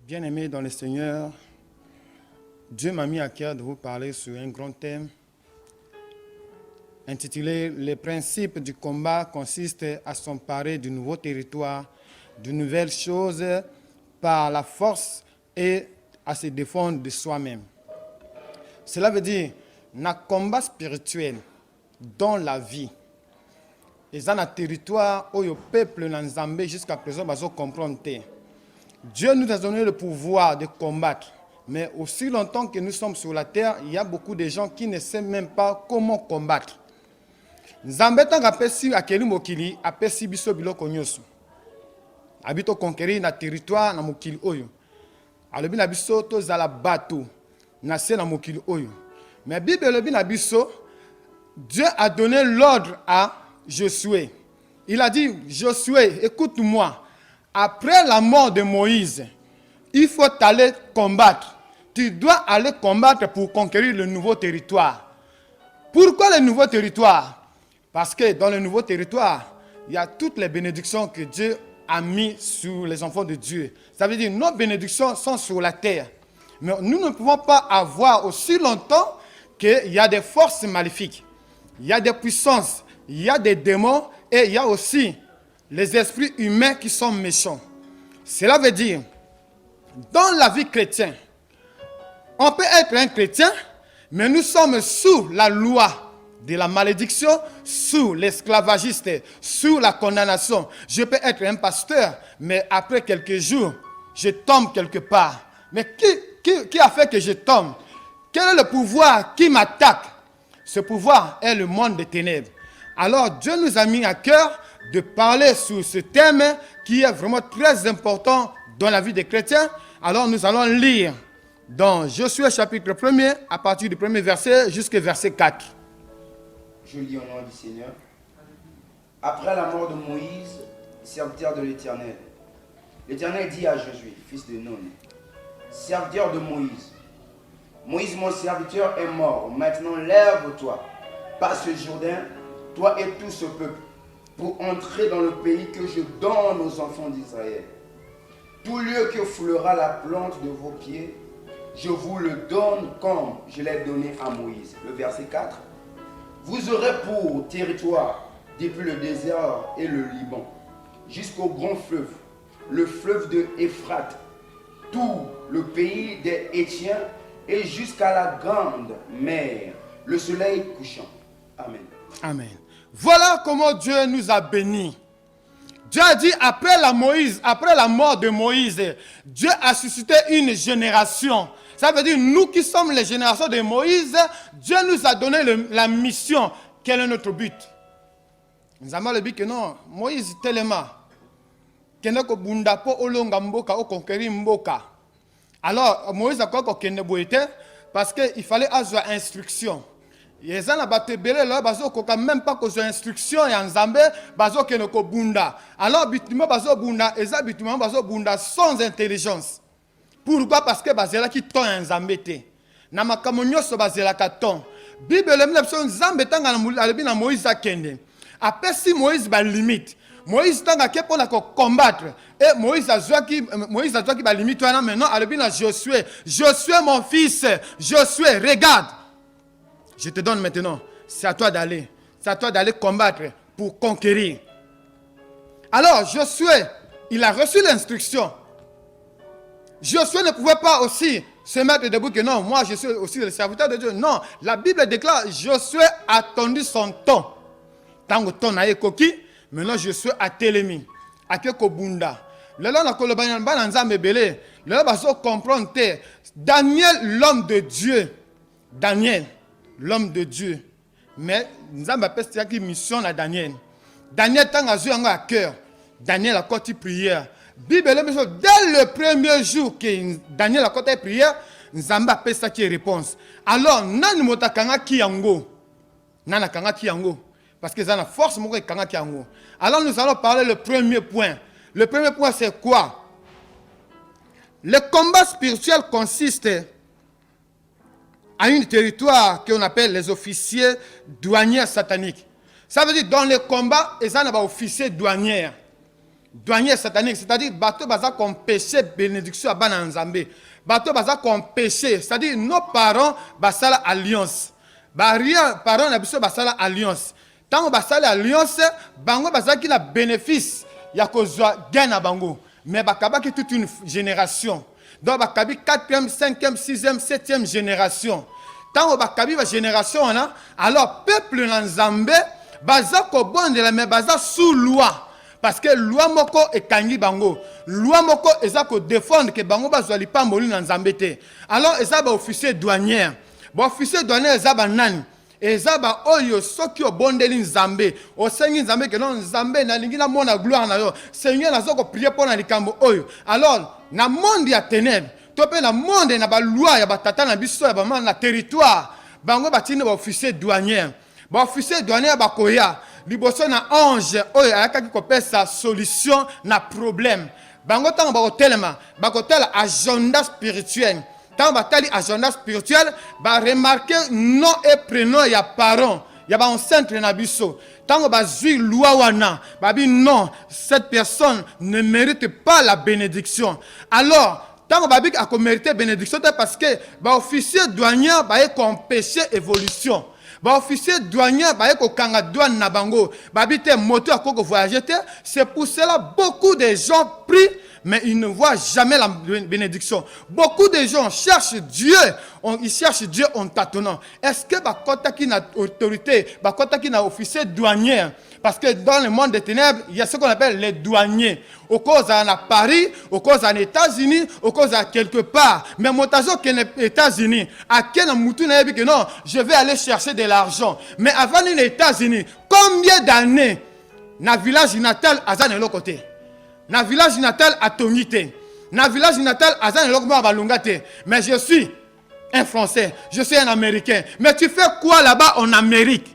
Bien-aimés dans le Seigneur, Dieu m'a mis à cœur de vous parler sur un grand thème intitulé « Les principes du combat consistent à s'emparer du nouveau territoire, de nouvelles choses par la force et à se défendre de soi-même ». Cela veut dire un combat spirituel dans la vie. Et dans le territoire où le peuple n'a Zambé jusqu'à présent va comprendre. Dieu nous a donné le pouvoir de combattre. Mais aussi longtemps que nous sommes sur la terre, il y a beaucoup de gens qui ne savent même pas comment combattre. Nzambe tanga pesi akeli mokili apesi biso biloko nyoso. Abito conquérir na territoire na mokili oyo. Alobi na biso to zala bato na se na mokili oyo. Mais Bible lobi na biso Dieu a donné l'ordre à Josué. Il a dit Josué, écoute-moi. Après la mort de Moïse, il faut aller combattre. Tu dois aller combattre pour conquérir le nouveau territoire. Pourquoi le nouveau territoire? Parce que dans le nouveau territoire, il y a toutes les bénédictions que Dieu a mises sur les enfants de Dieu. Ça veut dire que nos bénédictions sont sur la terre. Mais nous ne pouvons pas avoir aussi longtemps qu'il y a des forces maléfiques. Il y a des puissances, il y a des démons et il y a aussi les esprits humains qui sont méchants. Cela veut dire, dans la vie chrétienne, on peut être un chrétien, mais nous sommes sous la loi de la malédiction, sous l'esclavagiste, sous la condamnation. Je peux être un pasteur, mais après quelques jours, je tombe quelque part. Mais qui a fait que je tombe? Quel est le pouvoir qui m'attaque? Ce pouvoir est le monde des ténèbres. Alors Dieu nous a mis à cœur de parler sur ce thème qui est vraiment très important dans la vie des chrétiens. Alors nous allons lire dans Josué chapitre 1er à partir du premier verset jusqu'au verset 4. Je lis au nom du Seigneur. Après la mort de Moïse, serviteur de l'Éternel, l'Éternel dit à Josué, fils de Nun, serviteur de Moïse, Moïse mon serviteur est mort, maintenant lève-toi, passe le Jourdain, toi et tout ce peuple, pour entrer dans le pays que je donne aux enfants d'Israël. Tout lieu que foulera la plante de vos pieds, je vous le donne comme je l'ai donné à Moïse. Le verset 4. Vous aurez pour territoire, depuis le désert et le Liban, jusqu'au grand fleuve, le fleuve de Euphrate, tout le pays des Hétiens et jusqu'à la grande mer, le soleil couchant. Amen. Amen. Voilà comment Dieu nous a bénis. Dieu a dit, après la mort de Moïse, Dieu a suscité une génération. Ça veut dire, nous qui sommes les générations de Moïse, Dieu nous a donné la mission. Quel est notre but? Nous avons le but que non, Moïse tellement. Alors, Moïse a quoi parce qu'il fallait avoir instruction. Les gens n'ont même pas que instruction et en Zambé, alors bunda sans intelligence. Pourquoi? Parce que bazela qui ton en Zambé. Na makamonyo so bazela katon. Bible le mlepso Zambé tanga na Moïse akende. Après si Moïse ba limite. Moïse tanga ke pour la combattre. Et Moïse a qui ba limite maintenant alebi na Josué. Josué mon fils, Josué regarde. Je te donne maintenant, c'est à toi d'aller. C'est à toi d'aller combattre pour conquérir. Alors, Josué, il a reçu l'instruction. Josué ne pouvait pas aussi se mettre debout que non, moi je suis aussi le serviteur de Dieu. Non, la Bible déclare, Josué a attendu son temps. Tant que ton a koki, maintenant Josué a télémi. A keko bunda. Le long na kolobanyan bananza mebele. Le long baso comprendre. Daniel, l'homme de Dieu. Daniel. L'homme de Dieu. Mais nous avons une mission à Daniel. Daniel a joué à cœur. Daniel a côté prière. Bible, dès le premier jour que Daniel a côté prière, nous avons une réponse. Alors, nous avons kiyango. Nana kanga kiyango. Parce que ça a force de kanga kiyango. Alors, nous allons parler le premier point. Le premier point, c'est quoi? Le combat spirituel consiste à un territoire qu'on appelle les officiers douaniers sataniques. Ça veut dire dans les combats, ils ont des officiers douaniers. douanier satanique, c'est-à-dire bateau baza qu'on péché bénédiction à Bana Nzambe. Bateau baza qu'on péché, c'est-à-dire nos parents basala alliance. Baria parents na biso basala alliance. Tant basala alliance, bango baza qui na bénéfice ya kozwa gain na bango. Mais bakabaki toute une génération. Donc bakabi 4e, 5e, 6e, 7e génération. Tant bakabi ba génération on alors peuple na Nzambe baza ko bondela mais baza sous loi. Parce que loi moko ekangi bango. Loi moko eza ko défendre que bango bazwa lipamboli na Nzambe te. Alors eza ba officier douanier. Ba officier douanier eza ba nani? Eza ba oyo soki obondeli Nzambe. Osengi Nzambe que non Nzambe na lingi na mona gloire na yo. Seigneur nazo ko prier pour na likambo oyo. Alors na monde ya ténèbres, to pe na monde na ba loi ya ba tata na biso ya ba man na territoire. Bango batini ba officier douanier. Ba officier douanier ba koya. Liboso na ange oyo ayakaki kopesa solution na problème. Bango tango bakotelema, bakotela agenda spirituel. Tango batali agenda spirituel, ba remarquer nom et prénom ya parents, ya ba enceinte na biso. Tango bazui loi wana, babi non, cette personne ne mérite pas la bénédiction. Alors, tango babik a mérité bénédiction parce que ba officier douanier ba est comme péché évolution. Ba officier douanier ba eko kanga douane na bango babite moto akoko voyager. C'est pour cela beaucoup de gens prient mais ils ne voient jamais la bénédiction. Beaucoup de gens cherchent Dieu, ils cherchent Dieu en tâtonnant. Est-ce que ba kota ki na autorité, ba kota ki na officier douanier? Parce que dans le monde des ténèbres, il y a ce qu'on appelle les douaniers. Au cause à Paris, au cause aux États-Unis, au cause à quelque part. Mais mon tazo qui est aux États-Unis, à quel moutou n'a que non, je vais aller chercher de l'argent. Mais avant les États-Unis, combien d'années na village natal à Zan l'autre côté? Na village natal à Tonité. Na village natal à Zan l'autre côté. Mais je suis un Français, je suis un Américain. Mais tu fais quoi là-bas en Amérique?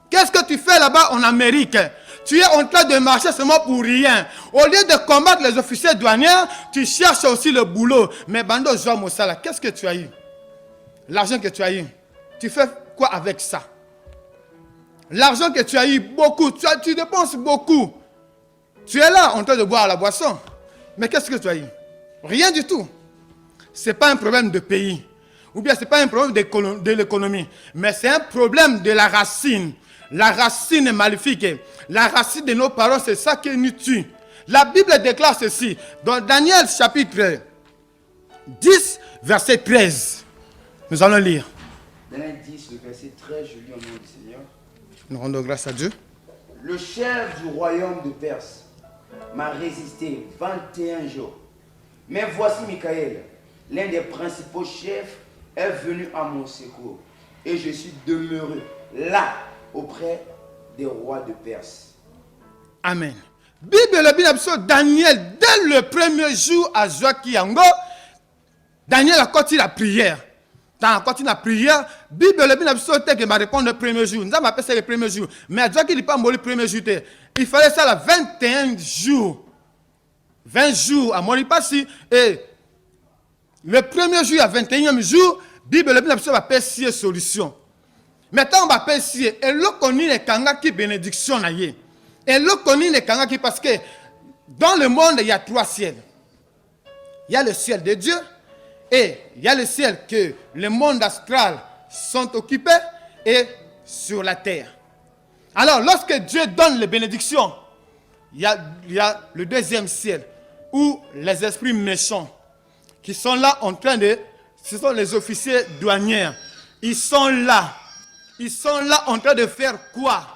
Qu'est-ce que tu fais là-bas en Amérique? Tu es en train de marcher seulement pour rien. Au lieu de combattre les officiers douaniers, tu cherches aussi le boulot. Mais Bando Joa Moussala, qu'est-ce que tu as eu? L'argent que tu as eu, tu fais quoi avec ça? L'argent que tu as eu, beaucoup, tu dépenses beaucoup. Tu es là en train de boire la boisson. Mais qu'est-ce que tu as eu? Rien du tout. Ce n'est pas un problème de pays. Ou bien ce n'est pas un problème de l'économie. Mais c'est un problème de la racine. La racine est maléfique. La racine de nos parents, c'est ça qui nous tue. La Bible déclare ceci. Dans Daniel chapitre 10, verset 13. Nous allons lire. Daniel 10, le verset 13, je lis au nom du Seigneur. Nous rendons grâce à Dieu. Le chef du royaume de Perse m'a résisté 21 jours. Mais voici Michael, l'un des principaux chefs, est venu à mon secours. Et je suis demeuré là, auprès des rois de Perse. Amen. Bible Daniel, dès le premier jour à Joaki Yango, Daniel a continué la prière. Dans la continué la prière, Bible qui m'a répondu le premier jour. Nous avons appelé ça le premier jour. Mais à Joaki, il n'est pas mort le premier jour. Il fallait ça là 21 jours. 20 jours à Moripassy. Et le premier jour, à 21e jour, Bible va faire 6 solutions. Maintenant, on va faire 6. Et là, on a les kanga qui bénédiction. Et là, on a les kanga qui, parce que dans le monde, il y a 3 ciels. Il y a le ciel de Dieu. Et il y a le ciel que le monde astral sont occupés. Et sur la terre. Alors, lorsque Dieu donne les bénédictions, il y a le deuxième ciel. Où les esprits méchants qui sont là en train de... Ce sont les officiers douaniers. Ils sont là. Ils sont là en train de faire quoi?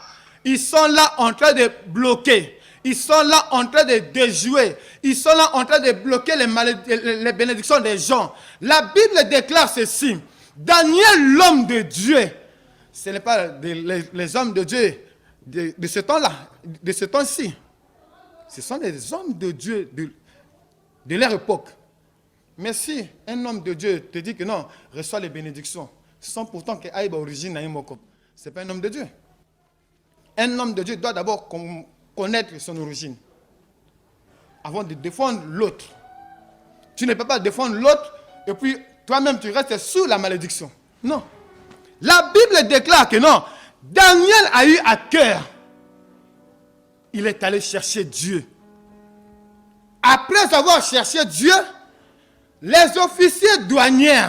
Ils sont là en train de bloquer. Ils sont là en train de déjouer. Ils sont là en train de bloquer les bénédictions des gens. La Bible déclare ceci. Daniel, l'homme de Dieu. Ce n'est pas les hommes de Dieu de ce temps-là, de ce temps-ci. Ce sont les hommes de Dieu de leur époque. Mais si un homme de Dieu te dit que non, reçoit les bénédictions, sans pourtant qu'il ait l'origine, ce n'est pas un homme de Dieu. Un homme de Dieu doit d'abord connaître son origine avant de défendre l'autre. Tu ne peux pas défendre l'autre et puis toi-même tu restes sous la malédiction. Non. La Bible déclare que non, Daniel a eu à cœur il est allé chercher Dieu. Après avoir cherché Dieu, les officiers douaniers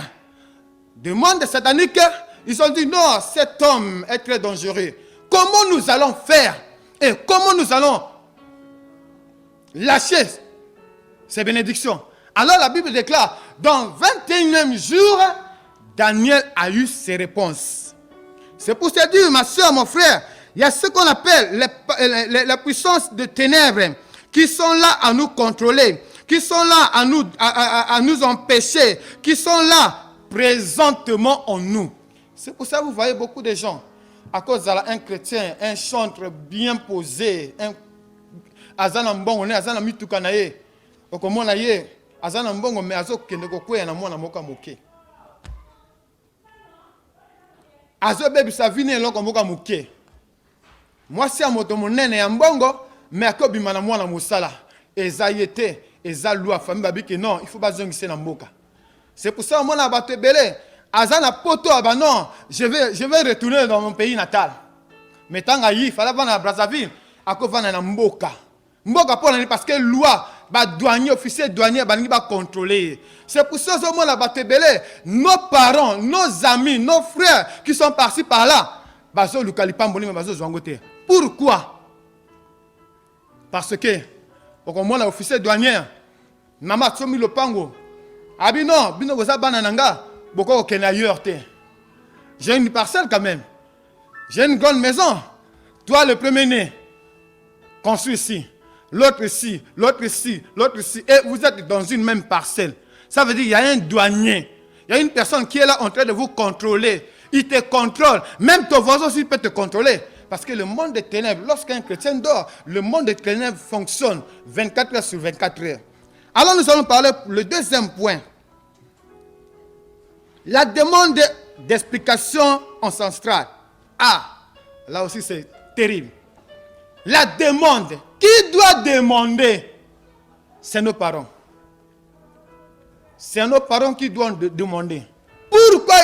du monde satanique, ils ont dit non, cet homme est très dangereux. Comment nous allons faire et comment nous allons lâcher ces bénédictions? Alors la Bible déclare, dans 21e jour, Daniel a eu ses réponses. C'est pour te dire, ma soeur, mon frère, il y a ce qu'on appelle les puissances de ténèbres qui sont là à nous contrôler, qui sont là à nous empêcher, qui sont là présentement en nous. C'est pour ça que vous voyez beaucoup de gens, à cause d'un chrétien, un chantre bien posé, un azana mbongo, azana mitukanaye, okomona ye, azana mbongo me azo kende kokwe na mwana moka moke. Azo bebi sa vini eloko moka moke. Moi si amoto monene ya mbongo, mais akobima na mwana mosala. Eza yete, eza loi famille babiki non, il faut pas zongise na mboka. C'est pour ça mona bato belé, azana poto aba non, je vais retourner dans mon pays natal. Mais tanga yi fala va na Brazzaville, akovana na mboka. Mboka pona parce que loi ba douanier officier douanier ba ngi ba contrôler. C'est pour ça que mona bato belé, nos parents, nos amis, nos frères qui sont par-ci par-là, bazo lukalipa mboni bazo zwangote. Pourquoi? Parce que au moins l'officier douanier mama tsomi lopango abi non bino goza bana nanga boko okena yorte. J'ai une parcelle quand même. J'ai une grande maison. Toi le premier né construis ici, l'autre ici, l'autre ici, l'autre ici et vous êtes dans une même parcelle. Ça veut dire il y a un douanier. Il y a une personne qui est là en train de vous contrôler. Il te contrôle. Même ton voisin aussi peut te contrôler. Parce que le monde des ténèbres, lorsqu'un chrétien dort, le monde des ténèbres fonctionne 24 heures sur 24 heures. Alors nous allons parler le deuxième point. La demande d'explication ancestrale. Ah, là aussi c'est terrible. La demande. Qui doit demander? C'est nos parents. C'est nos parents qui doivent demander. Pourquoi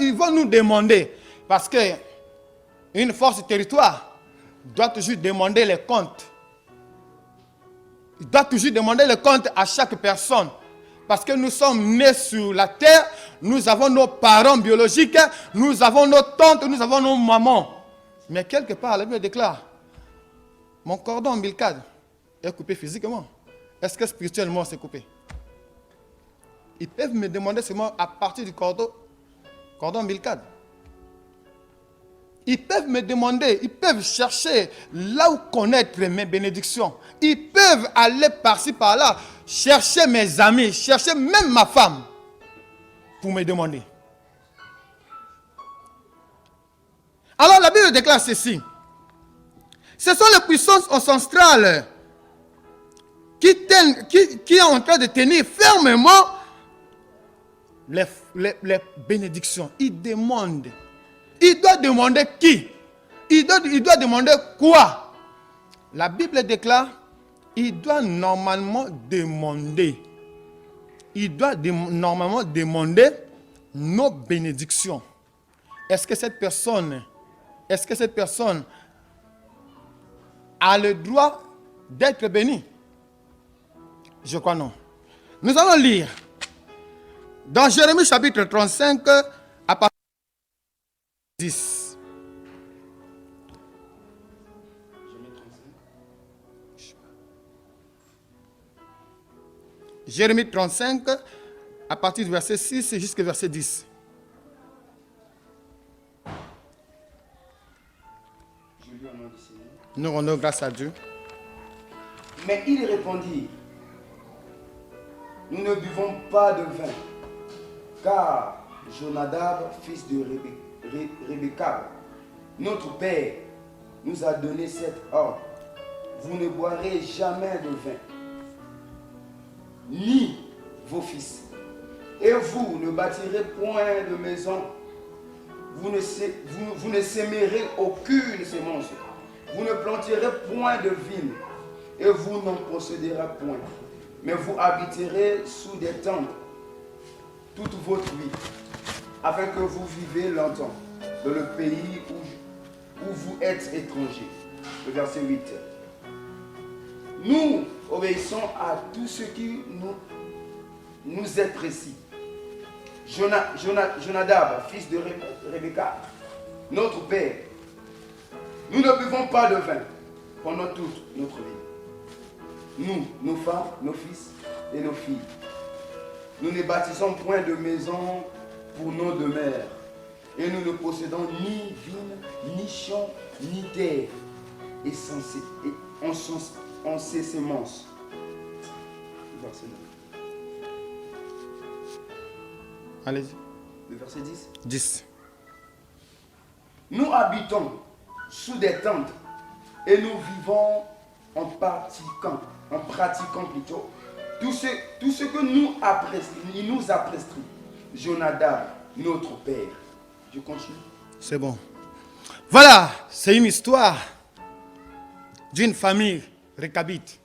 ils vont nous demander? Parce que une force territoire doit toujours demander les comptes. Il doit toujours demander les comptes à chaque personne. Parce que nous sommes nés sur la terre, nous avons nos parents biologiques, nous avons nos tantes, nous avons nos mamans. Mais quelque part, la Bible déclare, mon cordon ombilical est coupé physiquement. Est-ce que spirituellement c'est coupé? Ils peuvent me demander seulement à partir du cordon ombilical. Ils peuvent me demander, ils peuvent chercher là où connaître mes bénédictions. Ils peuvent aller par-ci, par-là, chercher mes amis, chercher même ma femme pour me demander. Alors la Bible déclare ceci. Ce sont les puissances ancestrales qui sont en train de tenir fermement les bénédictions. Ils demandent. Il doit demander qui? Il doit demander quoi? La Bible déclare, il doit normalement demander. Il doit normalement demander nos bénédictions. Est-ce que cette personne a le droit d'être bénie? Je crois non. Nous allons lire dans Jérémie chapitre 35 à partir 10. Jérémie 35, à partir du verset 6 jusqu'au verset 10. Nous rendons grâce à Dieu. Mais il répondit, nous ne buvons pas de vin, car Jonadab, fils de Rebecca, notre père, nous a donné cet ordre. Vous ne boirez jamais de vin, ni vos fils. Et vous ne bâtirez point de maison. Vous ne sèmerez aucune semence. Vous ne planterez point de vigne. Et vous n'en posséderez point. Mais vous habiterez sous des tentes toute votre vie, afin que vous vivez longtemps dans le pays où vous êtes étrangers. Le verset 8. nous obéissons à tout ce qui nous est précis. Jonadab, fils de Rebecca, notre père, nous ne buvons pas de vin pendant toute notre vie. Nous, nos femmes, nos fils et nos filles, nous ne bâtissons point de maison pour nos demeures. Et nous ne possédons ni vignes, ni champs, ni terre. Et en ses semences. Verset 9. Allez-y. Le verset 10. 10. Nous habitons sous des tentes et nous vivons en pratiquant plutôt tout ce que il nous a prescrit. Jonadab, notre père. Je continue. C'est bon. Voilà, c'est une histoire d'une famille Rekabite.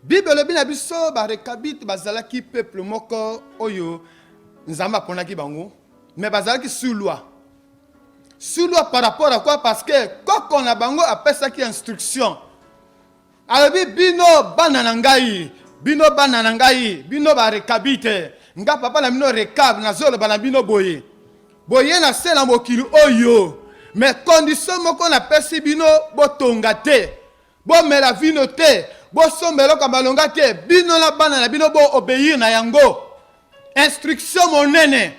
Bible le bina biso ba Rekabite bazalaki peuple moko oyo nzamba ponaki bango mais bazalaki sous loi. Sous loi par rapport à quoi? Parce que quand on a bango apesaki instruction. Alobi bino bananangai, bino ba Rekabite. Nga papa na bino Rekab na zolo bana bino boye. Boye na se na mokili oyo. Mais condition moko na pesi bino botonga te. Bo mela vino te. Bo sombelo kamalonga te. Bino na bana na bino bo obéir na yango. Instruction monene.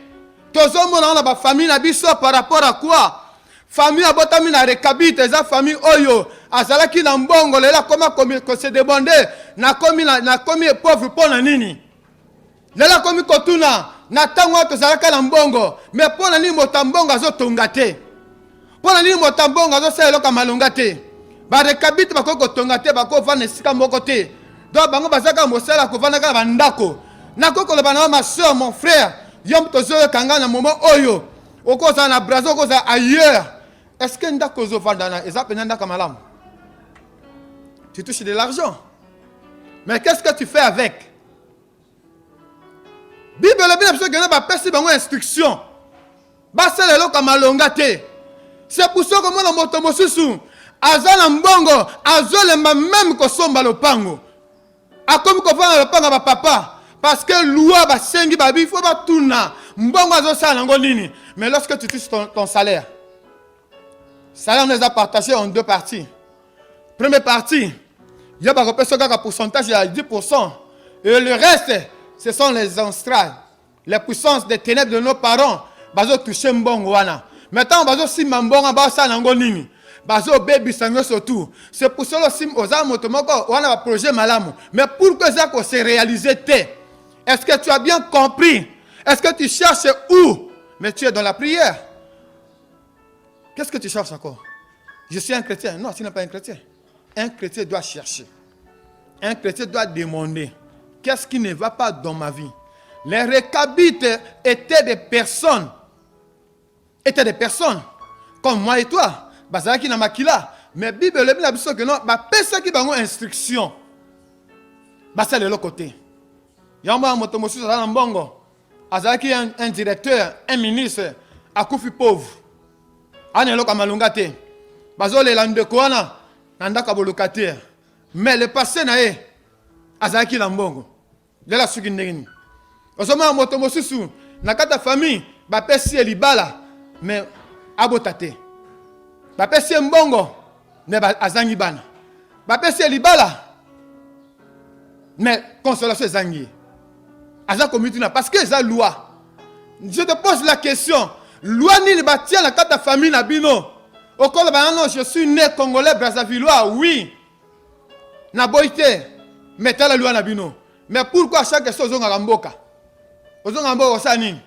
Tozo mona na ba famille na biso par rapport à quoi? Famille abotami na Rekabite eza famille oyo azalaki na mbongo lela koma ko se demander na komi pauvre pona nini. Lela komi kotuna na tango tozalaka na mbongo mais pona nini motambongo azotonga te. Pona nini motambongo azosala loka malonga te. Ba Rekabite bakoko tonga te bakova na sika moko te. Donc bango bazaka mosala kovana ka bandako. Na koko le bana ma soeur mon frère yom tozo kanga na moment oyo okoza na Brazil okoza ailleurs. Est-ce que ndako zo vandana ezapena ndaka malamu? Tu touches de l'argent. Mais qu'est-ce que tu fais avec? Bible le bien parce que ba pesi bango instruction. Ba sala loka malonga te. C'est pour ça que moi, dans mon mosusu, azala mbongo, azolemba même kosomba lopango. A comme ko fana lopango ba papa, parce que loi ba sengi ba bi faut ba tuna. Mbongo azosala ngo nini. Mais lorsque tu touches ton salaire, salaire on les a partagé en deux parties. Première partie, il y a ba repèse un pourcentage de 10% et le reste, ce sont les ancêtres, les puissances des ténèbres de nos parents, bazo toucher mbongo wana. Maintenant, bazo simba mbonga basa nango nini. Bazo baby sango surtout. C'est pour cela sim oza motomoko wana ba projet malamu. Mais pourquoi ça qu'on s'est réalisé te? Est-ce que tu as bien compris? Est-ce que tu cherches où? Mais tu es dans la prière. Qu'est-ce que tu cherches encore? Je suis un chrétien. Non, tu n'es pas un chrétien. Un chrétien doit chercher. Un chrétien doit demander. Qu'est-ce qui ne va pas dans ma vie? Les Rekabites étaient des personnes comme moi et toi. Bazalaki na makila. Mais Bible le Bible a que non, ba pesa ki bango instruction. Basa de l'autre côté. Yamba motomosu za mbongo. Azalaki un directeur, un ministre akufi pauvre. Ane loka malunga te. Bazo le lande koana nanda ka bolokataire. Mais le passé na e azalaki na mbongo. Lela suki ndengini. Osoma motomosu na kata famille ba pesi elibala. Mais abotate. Bapesi mbongo mais azangi bana. Bapesi libala mais consolation zangi. Aza komituna parce que c'est loi. Je te pose la question. Loi ni batia la carte famille na bino. Okolo banano je suis né congolais brazzavillois oui. Na boité mettre la loi na bino. Mais pourquoi chaque chose on mboka? Ozonga mboka ça nini?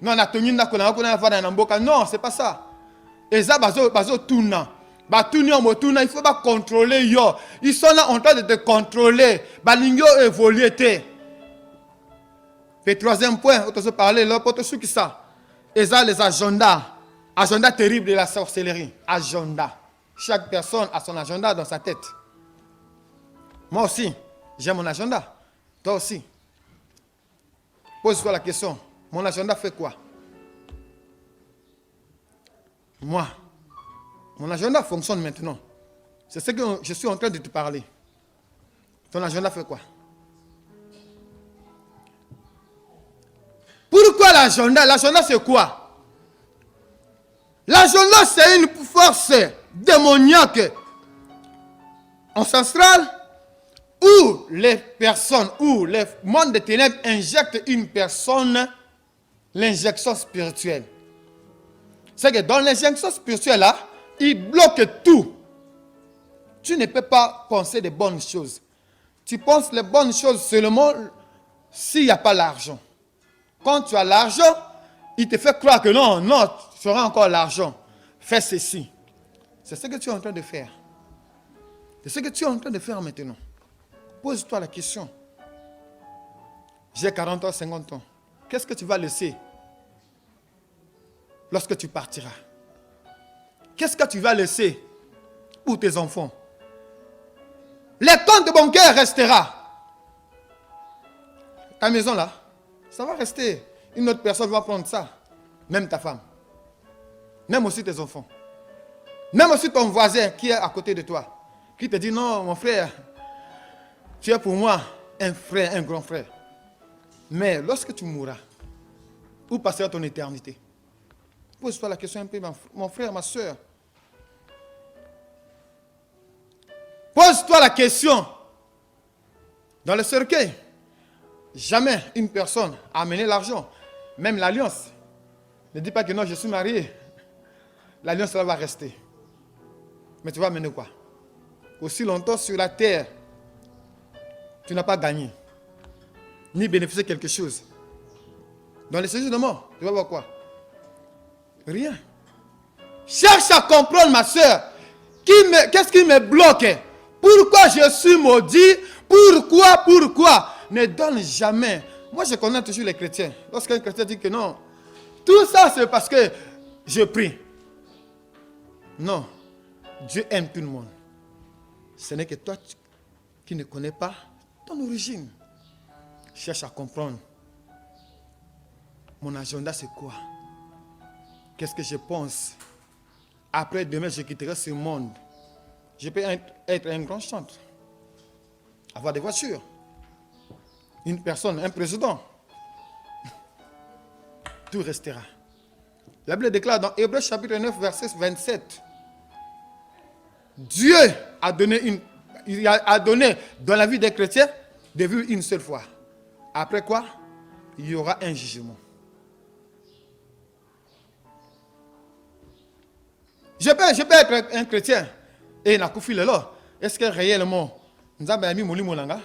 Non, non, c'est pas ça. Et ça, bazo tuna. Il faut pas contrôler yo. Ils sont là en train de te contrôler. Balingyo évolué. Le troisième point, on te parler là pour te souki ça. Et ça les agendas. Agenda terrible de la sorcellerie. Agenda. Chaque personne a son agenda dans sa tête. Moi aussi, j'ai mon agenda. Toi aussi. Pose-toi la question. Mon agenda fait quoi? Moi, mon agenda fonctionne maintenant. C'est ce que je suis en train de te parler. Ton agenda fait quoi? Pourquoi l'agenda? L'agenda c'est quoi? L'agenda c'est une force démoniaque ancestrale où les personnes, où les mondes des ténèbres injectent une personne l'injection spirituelle. C'est que dans l'injection spirituelle là, il bloque tout. Tu ne peux pas penser des bonnes choses. Tu penses les bonnes choses seulement s'il n'y a pas l'argent. Quand tu as l'argent, il te fait croire que non, tu auras encore l'argent. Fais ceci. C'est ce que tu es en train de faire. C'est ce que tu es en train de faire maintenant. Pose-toi la question. J'ai 40 ans, 50 ans. Qu'est-ce que tu vas laisser lorsque tu partiras? Qu'est-ce que tu vas laisser pour tes enfants? Les comptes bancaires restera. Ta maison là, ça va rester. Une autre personne va prendre ça. Même ta femme. Même aussi tes enfants. Même aussi ton voisin qui est à côté de toi. Qui te dit non, mon frère, tu es pour moi un frère, un grand frère. Mais lorsque tu mourras, où passera ton éternité? Pose-toi la question un peu, mon frère, ma soeur. Pose-toi la question. Dans le cercueil, jamais une personne a amené l'argent. Même l'alliance. Ne dis pas que non, je suis marié. L'alliance là va rester. Mais tu vas amener quoi? Aussi longtemps sur la terre, tu n'as pas gagné. Ni bénéficié de quelque chose. Dans les séjours de mort, tu vas voir quoi? Rien. Cherche à comprendre, ma soeur. Qu'est-ce qui me bloque? Pourquoi je suis maudit? Pourquoi? Ne donne jamais. Moi, je connais toujours les chrétiens. Lorsqu'un chrétien dit que non, tout ça, c'est parce que je prie. Non. Dieu aime tout le monde. Ce n'est que toi qui ne connais pas ton origine. Cherche à comprendre. Mon agenda, c'est quoi? Qu'est-ce que je pense? Après demain, je quitterai ce monde. Je peux être un grand chanteur, avoir des voitures, une personne, un président. Tout restera. La Bible déclare dans Hébreux chapitre 9, verset 27. Dieu a donné dans la vie des chrétiens de vivre une seule fois. Après quoi? Il y aura un jugement. Je peux être un chrétien et n'a pas là. Est-ce que réellement nous avons mis mon monanga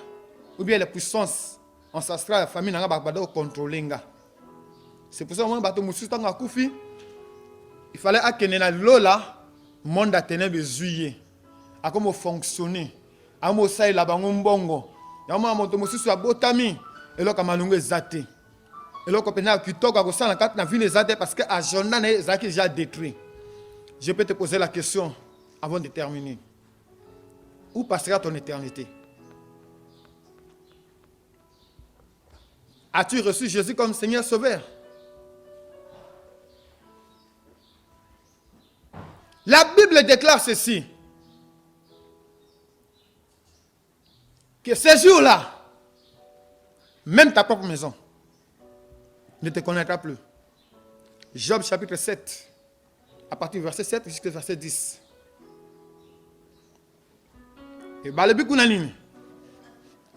ou bien les puissances ancestrales, la famille n'a pas contrôler. C'est pour ça que il fallait que l'eau là, le monde a tenu de juillet. À comment fonctionner. À comment ça il a bongo. Ya moi moto mususu a botami et là comme nous zaté. Et là comme qui toka ko sana kat na vie zaté parce que à journal ne zaki déjà détruit. Je peux te poser la question avant de terminer. Où passera ton éternité? As-tu reçu Jésus comme Seigneur Sauveur? La Bible déclare ceci. Que ces jours-là, même ta propre maison ne te connaîtra plus. Job chapitre 7, à partir du verset 7 jusqu'au verset 10. Et bah le but qu'on a ligne.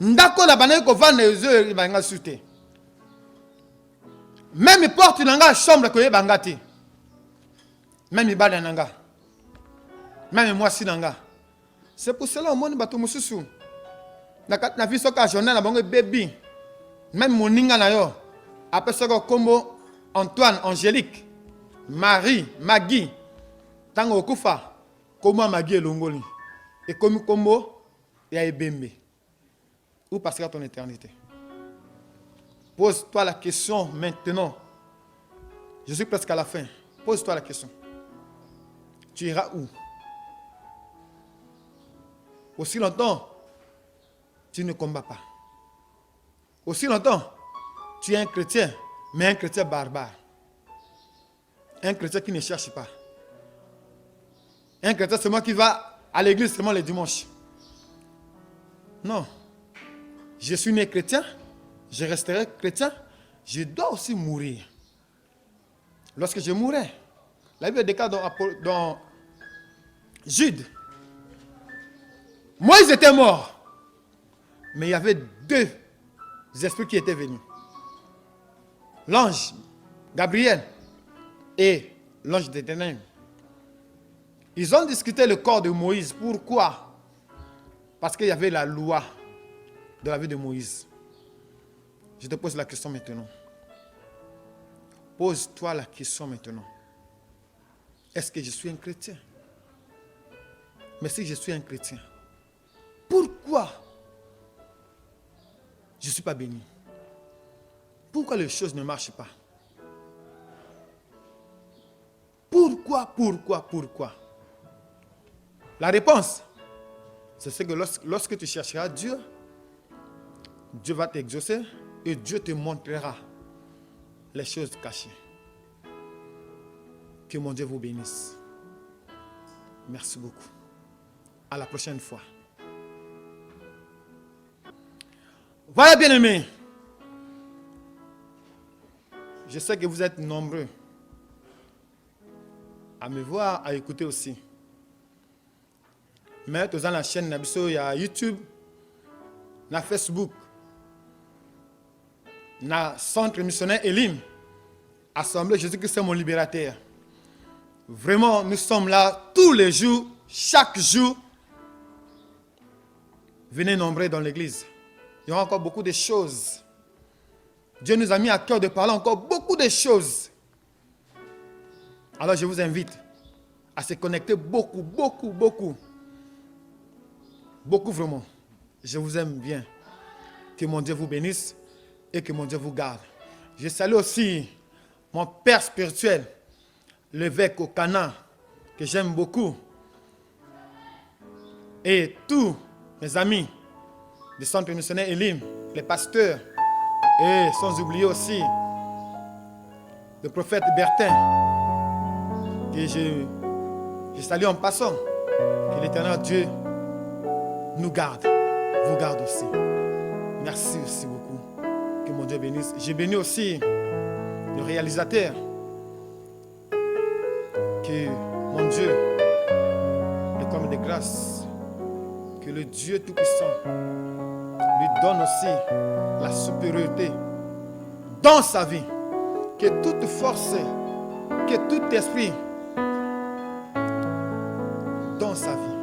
Ndako la banane ko vendre les œufs il va sauter. Même porte nanga chambre ko bangati. Même ibada nanga. Même moi si nanga. C'est pour cela au monde bato mususu. Na vie soka journal na bango baby. Même moninga na yo. Après ça kombo Antoine, Angélique, Marie, Maggie. Tango okufa. Comment Maggie elongoli. Et comme kombo ya ebembe. Où passera ton éternité? Pose-toi la question maintenant. Je suis presque à la fin. Pose-toi la question. Tu iras où? Aussi longtemps, tu ne combats pas. Aussi longtemps, tu es un chrétien, mais un chrétien barbare. Un chrétien qui ne cherche pas. Un chrétien seulement qui va à l'église seulement les dimanches. Non. je suis né chrétien, je resterai chrétien, je dois aussi mourir. Lorsque je mourrai, la Bible déclare dans Jude, Moïse était mort, mais il y avait deux esprits qui étaient venus. L'ange Gabriel et l'ange des ténèbres. Ils ont discuté le corps de Moïse. Pourquoi? Parce qu'il y avait la loi de la vie de Moïse. Je te pose la question maintenant. Pose-toi la question maintenant. Est-ce que je suis un chrétien? Mais si je suis un chrétien, pourquoi je ne suis pas béni? Pourquoi les choses ne marchent pas? Pourquoi? La réponse, c'est que lorsque tu chercheras Dieu, Dieu va t'exaucer et Dieu te montrera les choses cachées. Que mon Dieu vous bénisse. Merci beaucoup. À la prochaine fois. Voilà, bien-aimés. Je sais que vous êtes nombreux à me voir, à écouter aussi. Mais dans la chaîne Nabiso, il y a YouTube, il y a Facebook, il y a Centre missionnaire Elim, Assemblée Jésus-Christ est mon libérateur. Vraiment, nous sommes là tous les jours, chaque jour. Venez nombreux dans l'église. Il y aura encore beaucoup de choses. Dieu nous a mis à cœur de parler encore beaucoup de choses. Alors je vous invite à se connecter beaucoup. Beaucoup vraiment. Je vous aime bien. Que mon Dieu vous bénisse et que mon Dieu vous garde. Je salue aussi mon père spirituel, l'évêque au Cana, que j'aime beaucoup. Et tous mes amis du centre missionnaire Elim, les pasteurs, et sans oublier aussi le prophète Bertin, que je salue en passant. Que l'Éternel Dieu nous garde, vous garde aussi. Merci aussi beaucoup. Que mon Dieu bénisse. J'ai béni aussi le réalisateur. Que mon Dieu, le comme de grâce, que le Dieu Tout-Puissant lui donne aussi la supériorité dans sa vie. Que toute force, que tout esprit dans sa vie,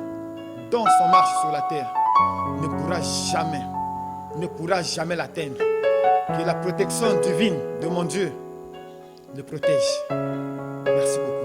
dans son marche sur la terre, ne pourra jamais l'atteindre. Que la protection divine de mon Dieu le protège. Merci beaucoup.